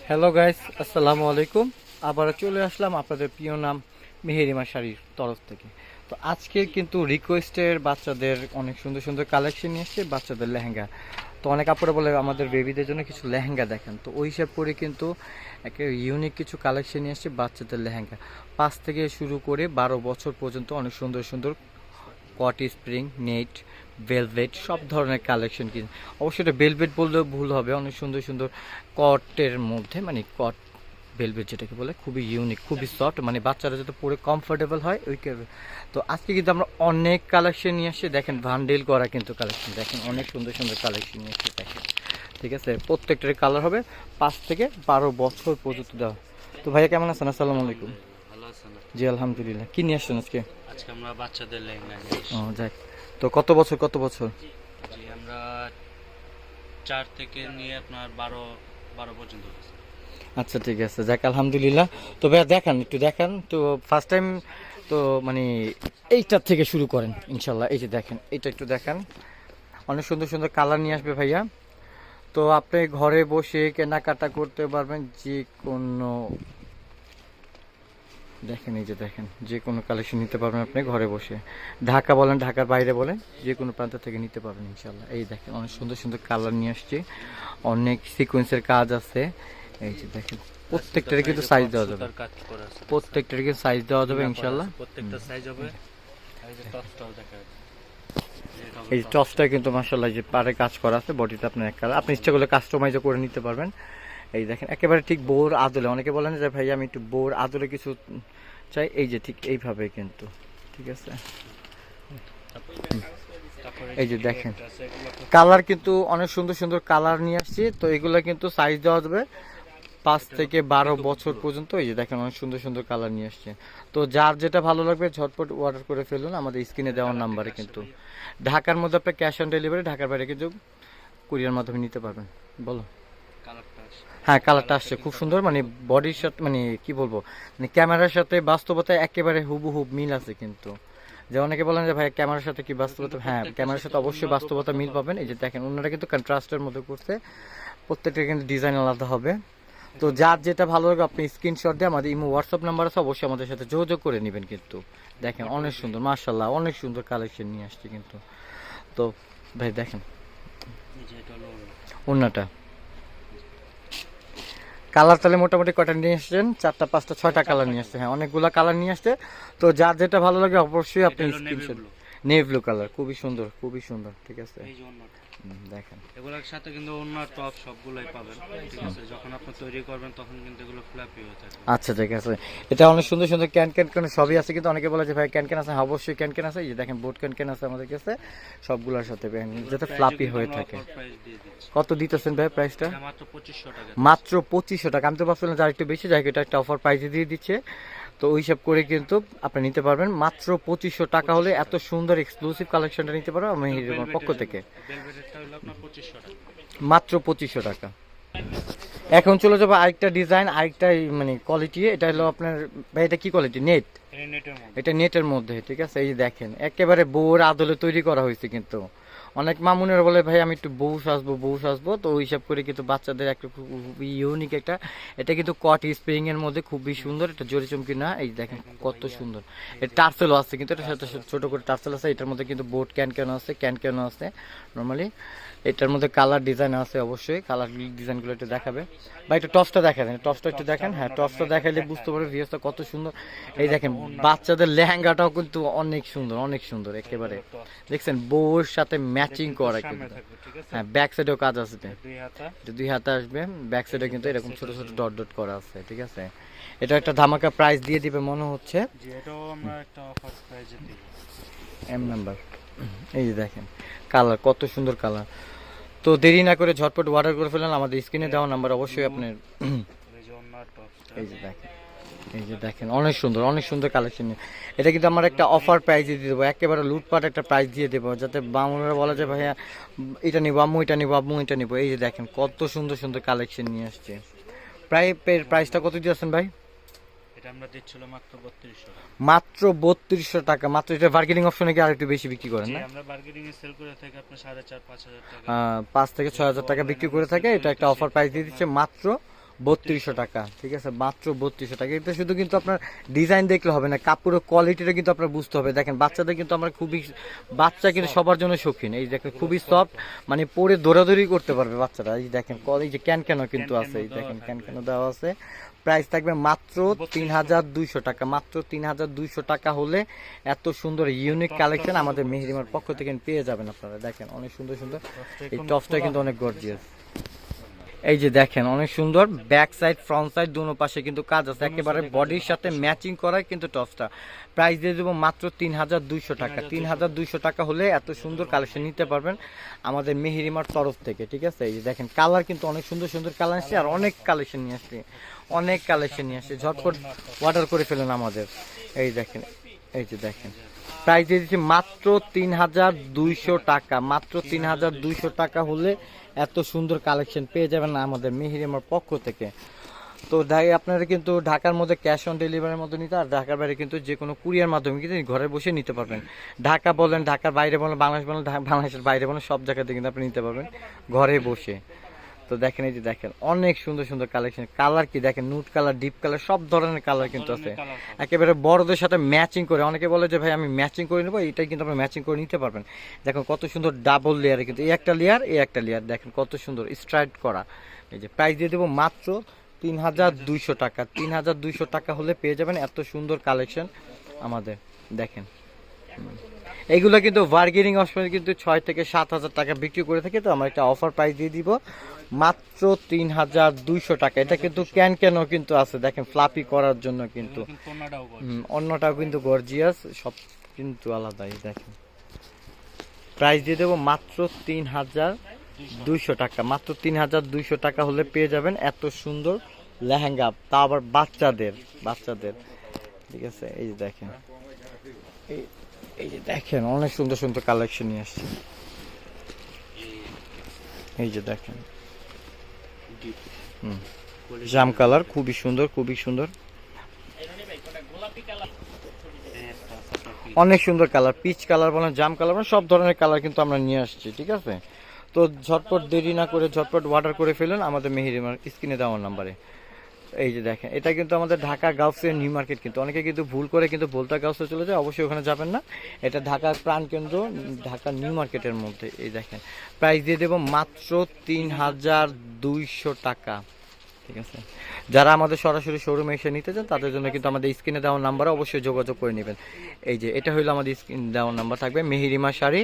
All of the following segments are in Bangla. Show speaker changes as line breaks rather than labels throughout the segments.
হ্যালো গাইস, আসসালামু আলাইকুম। আবার চলে আসলাম আপনাদের প্রিয় নাম মেহেরিমা শাড়ির তরফ থেকে। তো আজকে কিন্তু রিকোয়েস্টের বাচ্চাদের অনেক সুন্দর সুন্দর কালেকশন নিয়ে এসেছে, বাচ্চাদের লেহেঙ্গা। তো অনেক আপুরা বলে আমাদের বেবিদের জন্য কিছু লেহেঙ্গা দেখান, তো ওই হিসাব করে কিন্তু একটা ইউনিক কিছু কালেকশন নিয়ে এসেছে বাচ্চাদের লেহেঙ্গা। 5 থেকে শুরু করে 12 বছর পর্যন্ত অনেক সুন্দর সুন্দর কট স্প্রিং, নেট, ভেলভেট সব ধরনের কালেকশন কিন্তু অবশ্যই এটা ভেলভেট বললেও ভুল হবে। অনেক সুন্দর সুন্দর কটের মধ্যে, মানে কট ভেলভেট যেটাকে বলে, খুবই ইউনিক, খুবই সফট, মানে বাচ্চারা যাতে পরে কমফোর্টেবল হয় ওই। তো আজকে কিন্তু আমরা অনেক কালেকশন নিয়ে আসছি, দেখেন ভান্ডেল করা কিন্তু কালেকশন, দেখেন অনেক সুন্দর সুন্দর কালেকশন নিয়ে আসছি দেখেন। ঠিক আছে, প্রত্যেকটার কালার হবে 5 থেকে 12 বছর পর্যন্ত দেওয়া। তো ভাইয়া কেমন আছেন? আসসালামু আলাইকুম।
ভালো আছেন?
জি আলহামদুলিল্লাহ। কি নিয়ে আসছেন আজকে?
আজকে আমরা বাচ্চাদের লেহেঙ্গা নিয়ে
ও
এসেছি।
যাক, তো কত বছর?
জি, আমরা 4 থেকে নিয়ে আপনার 12 পর্যন্ত আছে।
আচ্ছা ঠিক আছে, যাক আলহামদুলিল্লাহ। তো ভাইয়া দেখান, একটু দেখান তো ফার্স্ট টাইম। তো মানে এইটার থেকে শুরু করেন ইনশাল্লাহ। এই যে দেখেন, এটা একটু দেখান। অনেক সুন্দর সুন্দর কালার নিয়ে আসবে ভাইয়া। তো আপনি ঘরে বসে কেনাকাটা করতে পারবেন যে কোনো, দেখেন এই যে দেখেন, যে কোনো কালেকশন নিতে পারবেন আপনি ঘরে বসে। ঢাকা বলেন, ঢাকার বাইরে বলেন, যে কোনো প্রান্ত থেকে নিতে পারবেন ইনশাল্লাহ। এই দেখেন অনেক সুন্দর সুন্দর কালার নিয়ে আসছে, অনেক সিকোয়েন্সের কাজ আছে। এই যে দেখেন, প্রত্যেকটারে কিন্তু সাইজ দেওয়া যাবে,
কাজ করা আছে।
প্রত্যেকটারে কিন্তু সাইজ দেওয়া যাবে ইনশাল্লাহ।
প্রত্যেকটা সাইজ হবে। আর এই যে টপসটাও দেখা যাচ্ছে।
এই টপসটা কিন্তু মাশাআল্লাহ যে পারে কাজ করা আছে, বডিটা আপনার এক কালার, আপনি ইচ্ছা করলে কাস্টমাইজও করে নিতে পারবেন। এই দেখেন একেবারে ঠিক বোর আদলে, অনেকে বলেন যে ভাই আমি একটু বোর আদলে কিছু চাই, এই যে ঠিক এইভাবে কিন্তু। ঠিক আছে, এই যে দেখেন কালার কিন্তু অনেক সুন্দর সুন্দর কালার নিয়ে আসছি। তো এগুলো কিন্তু সাইজ দেওয়া যাবে 5 থেকে 12 বছর পর্যন্ত। এই যে দেখেন অনেক সুন্দর সুন্দর কালার নিয়ে আসছে। তো যার যেটা ভালো লাগবে ঝটপট অর্ডার করে ফেলুন আমাদের স্ক্রিনে দেওয়ার নাম্বারে। কিন্তু ঢাকার মধ্যে আপনার ক্যাশ অন ডেলিভারি, ঢাকার বাইরে কিন্তু কুরিয়ার মাধ্যমে নিতে পারবেন। বলো। হ্যাঁ কালারটা আসছে খুব সুন্দর, মানে বডির সাথে, মানে কি বলবো, মানে ক্যামেরার সাথে বাস্তবতায় একেবারে হুবহুব মিল আছে কিন্তু। যে অনেকে বলেন যে ভাই ক্যামেরার সাথে কি বাস্তবতা, হ্যাঁ ক্যামেরার সাথে অবশ্যই বাস্তবতা মিল পাবেন। এই যে দেখেন অন্যরা কিন্তু কন্ট্রাস্টের মধ্যে করছে, প্রত্যেকটা কিন্তু ডিজাইন আলাদা হবে। তো যার যেটা ভালো লাগে আপনি স্ক্রিনশট দিয়ে আমাদের ইমো হোয়াটসঅ্যাপ নাম্বার আছে, অবশ্যই আমাদের সাথে যোগাযোগ করে নেবেন কিন্তু। দেখেন অনেক সুন্দর, মাশাআল্লাহ অনেক সুন্দর কালেকশন নিয়ে আসছে কিন্তু। তো ভাই দেখেন ওন্নাটা কালার তাহলে মোটামুটি কয়টা নিয়ে আসছেন? 4টা 5টা 6টা কালার নিয়ে আসছে। হ্যাঁ অনেকগুলো কালার নিয়ে আসছে। তো যার যেটা ভালো লাগে অবশ্যই আপনি স্ক্রিনশট। নেভি ব্লু কালার, খুবই সুন্দর খুবই সুন্দর। ঠিক আছে,
এই যে অন্যটা
দেখেন
এগুলোর সাথে কিন্তু অন্য টপ সবগুলাই পাবেন। ঠিক আছে, যখন আপনি তৈরি করবেন তখন কিন্তু এগুলো ফ্ল্যাপি হয়ে থাকবে।
আচ্ছা ঠিক আছে, এটা অনেক সুন্দর সুন্দর ক্যান ক্যান ক্যান সবই আছে কিন্তু। অনেকে বলে যে ভাই ক্যান ক্যান আছে, হ্যাঁ, অবশ্যই ক্যান ক্যান আছে। এই যে দেখেন বোট ক্যান ক্যান আছে আমাদের কাছে সবগুলোর সাথে, যাতে ফ্লাপি হয়ে থাকে। কত দিতেছেন ভাই প্রাইসটা?
মাত্র 2500 টাকা।
মাত্র 2500 টাকা। আমি তো ভাবছিলাম যে আরেকটু বেশি, যাই এটা একটা অফার প্রাইসে দিয়ে দিচ্ছে। তো ওই হিসাব করে কিন্তু আপনি নিতে পারবেন মাত্র 2500 টাকা হলে এত সুন্দর এক্সক্লুসিভ কালেকশনটা নিতে পারো আমি আমার পক্ষ থেকে।
ভেলভেটটা হলো আপনার 2500 টাকা।
মাত্র 2500 টাকা। এখন চলে যাবো আরেকটা ডিজাইন, আরেকটা মানে কোয়ালিটি। এটা হলো আপনার ভাই, এটা কি কোয়ালিটি? নেট। এটা নেটের মধ্যে। ঠিক আছে, এই যে দেখেন একেবারে বউর আদলে তৈরি করা হয়েছে কিন্তু। অনেক মামুনের বলে ভাই আমি একটু বউ সাজবো বউ সাজবো, তো ওই হিসাব করে কিন্তু বাচ্চাদের একটা খুবই ইউনিক একটা। এটা কিন্তু কট স্প্রিং এর মধ্যে খুবই সুন্দর, এটা জরি চমকি না। এই দেখেন কত সুন্দর। এটা টার্সেলও আছে কিন্তু, এটার সাথে ছোট করে টার্সেল আছে। এটার মধ্যে কিন্তু বোট ক্যান ক্যান আছে, ক্যান ক্যান আছে নর্মালি। এটার মধ্যে কালার ডিজাইন আছে, অবশ্যই কালার ডিজাইনগুলো একটু দেখাবে। বা একটু টপসটা দেখাবেন, টপসটা একটু দেখেন। হ্যাঁ টপসটা দেখাইলে বুঝতে পারবে ভিউসটা কত সুন্দর। এই দেখেন বাচ্চাদের লেহেঙ্গাটাও কিন্তু অনেক সুন্দর, অনেক সুন্দর একেবারে। দেখছেন বউর সাথে ম্যাচিং করা কিন্তু। হ্যাঁ ব্যাক সাইডেও কাজ আছে, দুই হাতে আসবে। ব্যাক সাইডে কিন্তু এরকম ছোট ছোট ডট ডট করা আছে। ঠিক আছে, এটা একটা ধামাকা প্রাইস দিয়ে দিবে মনে হচ্ছে।
এটাও আমরা একটা অফার প্রাইজে দিব।
এম নাম্বার, এই যে দেখেন কালার কত সুন্দর কালার। তো দেরি না করে ঝটপট অর্ডার করে ফেলেন আমাদের স্ক্রিনে দেওয়া নাম্বার, অবশ্যই আপনার। এই যে দেখেন, এই যে দেখেন অনেক সুন্দর অনেক সুন্দর কালেকশন। এটা কিন্তু আমার একটা অফার প্রাইস দিয়ে দেবো, একেবারে লুটপাট একটা প্রাইস দিয়ে দেবো, যাতে বামুনরা বলা যায় ভাইয়া এটা নিবো আম্মু, এটা নিবো আম্মু, এটা নিবো। এই যে দেখেন কত সুন্দর সুন্দর কালেকশন নিয়ে আসছে। প্রাইসটা কত দিয়েছেন ভাই?
এটা আমরা দিচ্ছিল মাত্র 3200 টাকা।
মাত্র 3200 টাকা মাত্র। এটা বার্গেনিং অপশনে কি আরেকটু বেশি বিক্রি করেন না?
আমরা বার্গেনিং এ সেল করে থাকি আপনার 4500 5000 টাকা।
5 থেকে 6000 টাকা বিক্রি করে থাকে। এটা একটা অফার প্রাইস দিয়ে দিচ্ছে মাত্র 3200 টাকা, ঠিক আছে, মাত্র 3200 টাকা। এটা শুধু কিন্তু আপনার ডিজাইন দেখলে হবে না, কাপড়ের কোয়ালিটিটা কিন্তু আপনার বুঝতে হবে। দেখেন বাচ্চাদের কিন্তু আমরা খুবই, বাচ্চা কিন্তু সবার জন্য শৌখিন। এই দেখেন খুবই সফট, মানে পরে দৌড়াদৌড়ি করতে পারবে বাচ্চারা। এই দেখেন এই যে ক্যান কিন্তু আছে, এই দেখেন ক্যান দেওয়া আছে। প্রাইস থাকবে মাত্র 3200 টাকা, মাত্র 3200 টাকা হলে এত সুন্দর ইউনিক কালেকশন আমাদের মেহেরিমার পক্ষ থেকে পেয়ে যাবেন আপনারা। দেখেন অনেক সুন্দর সুন্দর, এই টপসটা কিন্তু অনেক গর্জিয়াস। এই যে দেখেন অনেক সুন্দর, ব্যাক সাইড ফ্রন্ট সাইড দুনো পাশে কিন্তু কাজ আছে, একেবারে বডির সাথে ম্যাচিং করা কিন্তু টপসটা। প্রাইস দিয়ে দেবো মাত্র 3200 টাকা। 3200 টাকা হলে এত সুন্দর কালেকশন নিতে পারবেন আমাদের মেহেরিমার তরফ থেকে, ঠিক আছে। এই যে দেখেন কালার কিন্তু অনেক সুন্দর সুন্দর কালার আসছে, আর অনেক কালেকশন নিয়ে আসছে, অনেক কালেকশন নিয়ে আসছে। ঝটপট অর্ডার করে ফেলেন আমাদের। এই দেখেন, এই যে দেখেন প্রাইস দিয়ে দিচ্ছি মাত্র 3200 টাকা, মাত্র 3200 টাকা হলে এত সুন্দর কালেকশন পেয়ে যাবেন আমাদের মেহেরিমার পক্ষ থেকে। তো আপনারা কিন্তু ঢাকার মধ্যে ক্যাশ অন ডেলিভারির মধ্যে নিতে, আর ঢাকার বাইরে কিন্তু যে কোনো কুরিয়ার মাধ্যমে কিন্তু ঘরে বসে নিতে পারবেন। ঢাকা বলেন, ঢাকার বাইরে বলেন, বাংলাদেশ বলেন, বাংলাদেশের বাইরে বলেন, সব জায়গাতে কিন্তু আপনি নিতে পারবেন ঘরে বসে। তো দেখেন এই যে দেখেন অনেক সুন্দর সুন্দর কালেকশন, কালার কি দেখেন, নুট কালার, ডিপ কালার, সব ধরনের কালার কিন্তু আছে, একেবারে বড়দের সাথে ম্যাচিং করে। অনেকে বলে যে ভাই আমি ম্যাচিং করে নেবো, এটাই কিন্তু আপনি ম্যাচিং করে নিতে পারবেন। দেখেন কত সুন্দর ডাবল লেয়ারে কিন্তু, এই একটা লেয়ার, এই একটা লেয়ার, দেখেন কত সুন্দর স্ট্রাইট করা। এই যে প্রাইস দিয়ে দেবো মাত্র 3200 টাকা। 3200 টাকা হলে পেয়ে যাবেন এত সুন্দর কালেকশন আমাদের। দেখেন এইগুলো কিন্তু বার্গেনিং অপশনে কিন্তু 6 থেকে 7000 টাকা বিক্রি করে থাকে, তো আমরা একটা অফার প্রাইস দিয়ে দিব মাত্র 3200 টাকা। এটা কিন্তু ক্যানও কিন্তু আছে, দেখেন ফ্লাপি করার জন্য কিন্তু, অন্যটাও কিন্তু গর্জিয়াস, সব কিন্তু আলাদাই। দেখেন প্রাইস দিয়ে দেবো মাত্র 3200 টাকা, মাত্র 3200 টাকা হলে পেয়ে যাবেন এত সুন্দর লেহেঙ্গা, তা আবার বাচ্চাদের, ঠিক আছে। এই যে দেখেন, এই যে দেখেন অনেক সুন্দর সুন্দর কালেকশন নিয়ে আসছে। এই যে দেখেন জাম কালার, খুবই সুন্দর, খুবই সুন্দর, অনেক সুন্দর কালার, পিচ কালার বলেন, জাম কালার বলেন, সব ধরনের কালার কিন্তু আমরা নিয়ে আসছি, ঠিক আছে। তো ঝটপট দেরি না করে ঝটপট অর্ডার করে ফেলুন আমাদের মেহেরিমার স্ক্রিনে দেওয়ার নাম্বারে। এই যে দেখেন এটা কিন্তু আমাদের ঢাকা গাউসিয়া নিউ মার্কেট, কিন্তু অনেকে কিন্তু ভুল করে কিন্তু ভুলতা গাউসে চলে যায়, অবশ্যই ওখানে যাবেন না, এটা ঢাকার প্রাণকেন্দ্র ঢাকা নিউ মার্কেটের মধ্যে। এই দেখেন প্রাইস দিয়ে দেবো মাত্র 3200 টাকা, ঠিক আছে। যারা আমাদের সরাসরি শোরুমে এসে নিতে চান তাদের জন্য কিন্তু আমাদের স্ক্রিনে দেওয়ার নাম্বারে অবশ্যই যোগাযোগ করে নেবেন। এই যে এটা হলো আমাদের স্ক্রিন দেওয়ার নাম্বার, থাকবে মেহেরিমা শাড়ি,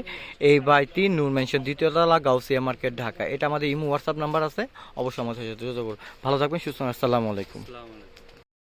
এই বাই 3 নূর মেনশন, দ্বিতীয় তলা, গাউসিয়া মার্কেট, ঢাকা। এটা আমাদের ইমো হোয়াটসঅ্যাপ নাম্বার আছে, অবশ্যই আমাদের সাথে যোগাযোগ করুন। ভালো থাকবেন, সুস্থ থাকবেন, আসসালামু আলাইকুম।